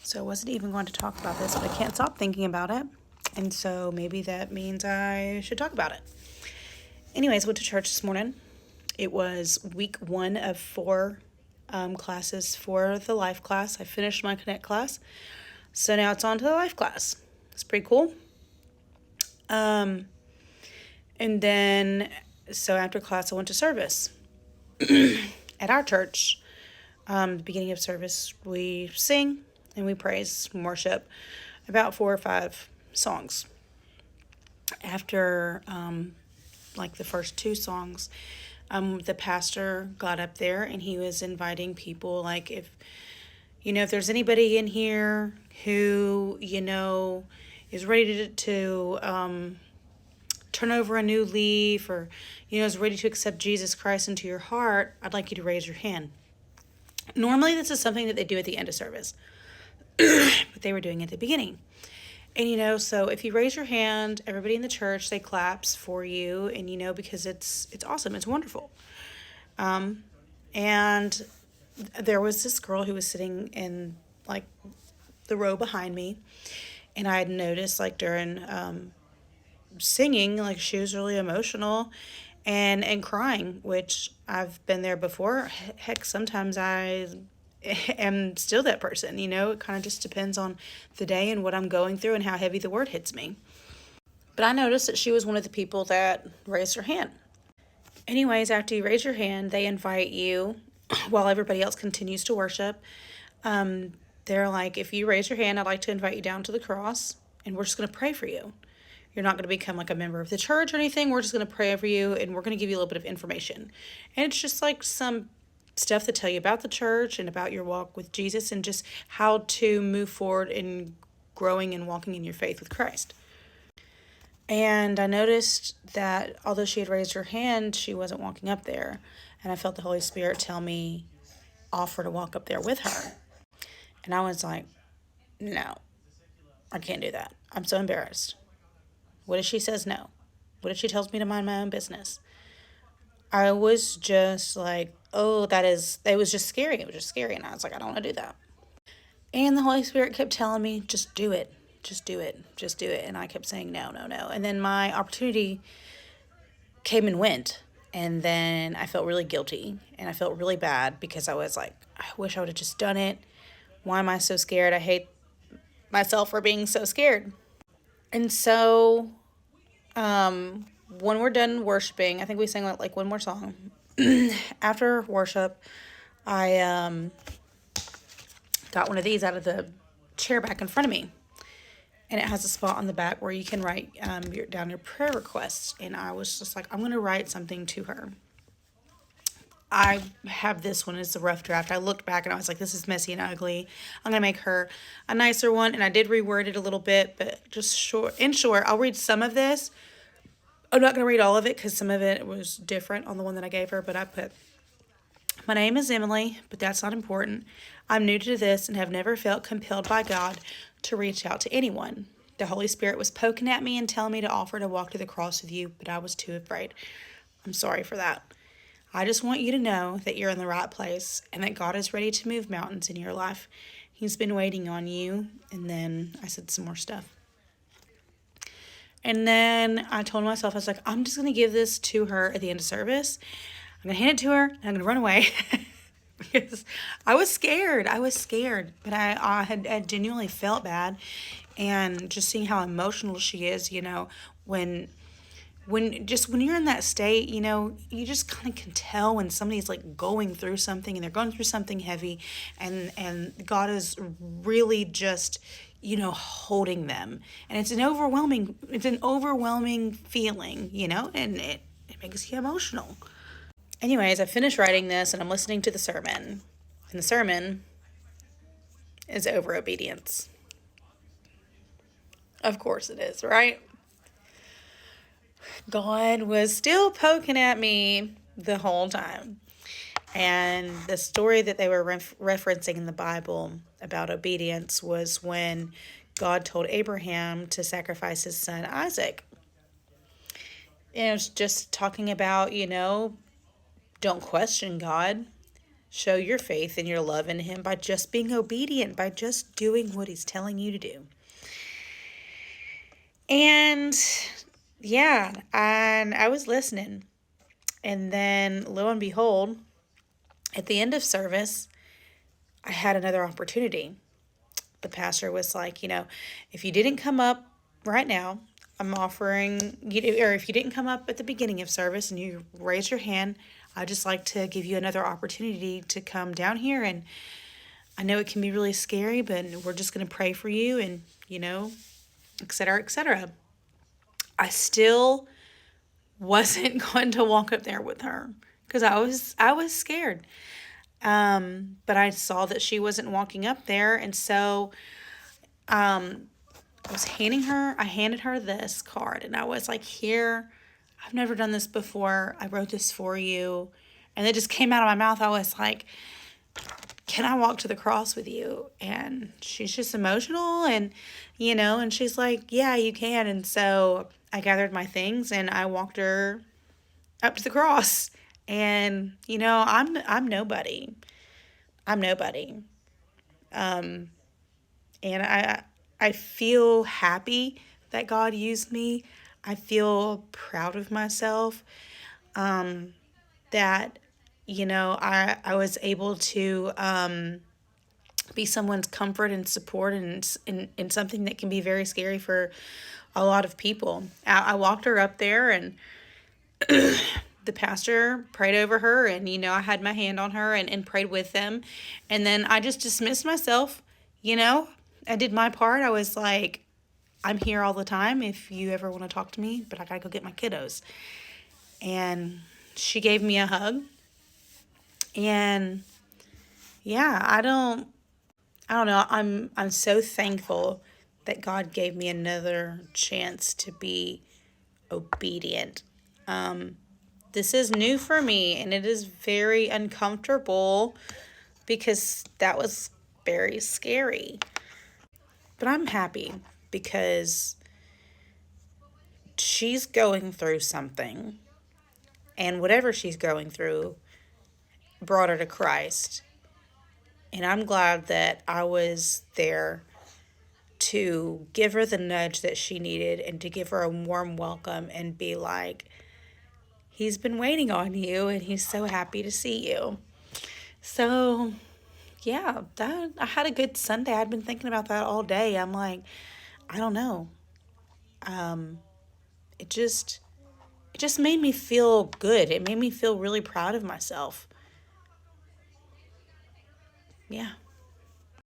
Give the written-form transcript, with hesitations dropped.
So I wasn't even going to talk about this, but I can't stop thinking about it. And so maybe that means I should talk about it. Anyways, I went to church this morning. It was week 1 of 4 classes for the life class. I finished my Connect class. So now it's on to the life class. It's pretty cool. And then, so after class, I went to service. At our church, the beginning of service, we sing and we praise and worship about 4 or 5 songs. After like the first 2 songs, the pastor got up there and he was inviting people, like, if there's anybody in here who is ready to turn over a new leaf, or is ready to accept Jesus Christ into your heart, I'd like you to raise your hand. Normally this is something that they do at the end of service, but they were doing it at the beginning. And so if you raise your hand, everybody in the church, they claps for you, and because it's awesome, it's wonderful. And there was this girl who was sitting in like the row behind me, and I had noticed, like, during singing, like, she was really emotional and crying, which I've been there before. Heck, sometimes I am still that person. It kind of just depends on the day and what I'm going through and how heavy the word hits me. But I noticed that she was one of the people that raised her hand. Anyways, after you raise your hand, they invite you, while everybody else continues to worship. They're like, if you raise your hand, I'd like to invite you down to the cross, and we're just going to pray for you. You're not going to become like a member of the church or anything. We're just going to pray for you, and we're going to give you a little bit of information. And it's just like some stuff to tell you about the church and about your walk with Jesus, and just how to move forward in growing and walking in your faith with Christ. And I noticed that although she had raised her hand, she wasn't walking up there. And I felt the Holy Spirit tell me, offer to walk up there with her. And I was like, no, I can't do that. I'm so embarrassed. What if she says no? What if she tells me to mind my own business? I was just like, it was just scary. It was just scary. And I was like, I don't want to do that. And the Holy Spirit kept telling me, just do it. Just do it. Just do it. And I kept saying, no, no, no. And then my opportunity came and went. And then I felt really guilty. And I felt really bad because I was like, I wish I would have just done it. Why am I so scared? I hate myself for being so scared. And so, when we're done worshiping, I think we sang like one more song. After worship, I got one of these out of the chair back in front of me. And it has a spot on the back where you can write down your prayer requests. And I was just like, I'm going to write something to her. I have this one as a rough draft. I looked back and I was like, this is messy and ugly. I'm going to make her a nicer one. And I did reword it a little bit, but just short. I'll read some of this. I'm not going to read all of it because some of it was different on the one that I gave her. But I put, my name is Emily, but that's not important. I'm new to this and have never felt compelled by God to reach out to anyone. The Holy Spirit was poking at me and telling me to offer to walk to the cross with you, but I was too afraid. I'm sorry for that. I just want you to know that you're in the right place and that God is ready to move mountains in your life. He's been waiting on you. And then I said some more stuff. And then I told myself, I was like, I'm just going to give this to her at the end of service. I'm going to hand it to her and I'm going to run away. Because I was scared. But I had genuinely felt bad. And just seeing how emotional she is, when you're in that state, you just kind of can tell when somebody's like going through something and they're going through something heavy, and God is really just, holding them. And it's an overwhelming feeling, and it makes you emotional. Anyways, I finished writing this and I'm listening to the sermon. And the sermon is over obedience. Of course it is, right? God was still poking at me the whole time. And the story that they were referencing in the Bible about obedience was when God told Abraham to sacrifice his son Isaac. And it was just talking about, don't question God. show your faith and your love in him by just being obedient, by just doing what he's telling you to do. And yeah, and I was listening. And then lo and behold, at the end of service, I had another opportunity. The pastor was like, if you didn't come up right now, I'm offering you, or if you didn't come up at the beginning of service and you raise your hand, I'd just like to give you another opportunity to come down here. And I know it can be really scary, but we're just going to pray for you and, et cetera, et cetera. I still wasn't going to walk up there with her because I was scared. But I saw that she wasn't walking up there, and so I handed her this card, and I was like, here, I've never done this before. I wrote this for you. And it just came out of my mouth. I was like, can I walk to the cross with you? And she's just emotional, and, and she's like, yeah, you can. And so I gathered my things and I walked her up to the cross. And, I'm nobody. I'm nobody. And I feel happy that God used me. I feel proud of myself, that, I was able to be someone's comfort and support in something that can be very scary for a lot of people. I walked her up there, and the pastor prayed over her, and, I had my hand on her and prayed with them. And then I just dismissed myself, I did my part. I was like, I'm here all the time if you ever want to talk to me, but I gotta go get my kiddos. And she gave me a hug. And yeah, I don't know. I'm so thankful that God gave me another chance to be obedient. This is new for me, and it is very uncomfortable because that was very scary. But I'm happy because she's going through something, and whatever she's going through brought her to Christ. And I'm glad that I was there to give her the nudge that she needed and to give her a warm welcome and be like, he's been waiting on you and he's so happy to see you. So, yeah, I had a good Sunday. I'd been thinking about that all day. I'm like, I don't know. It just made me feel good. It made me feel really proud of myself. Yeah.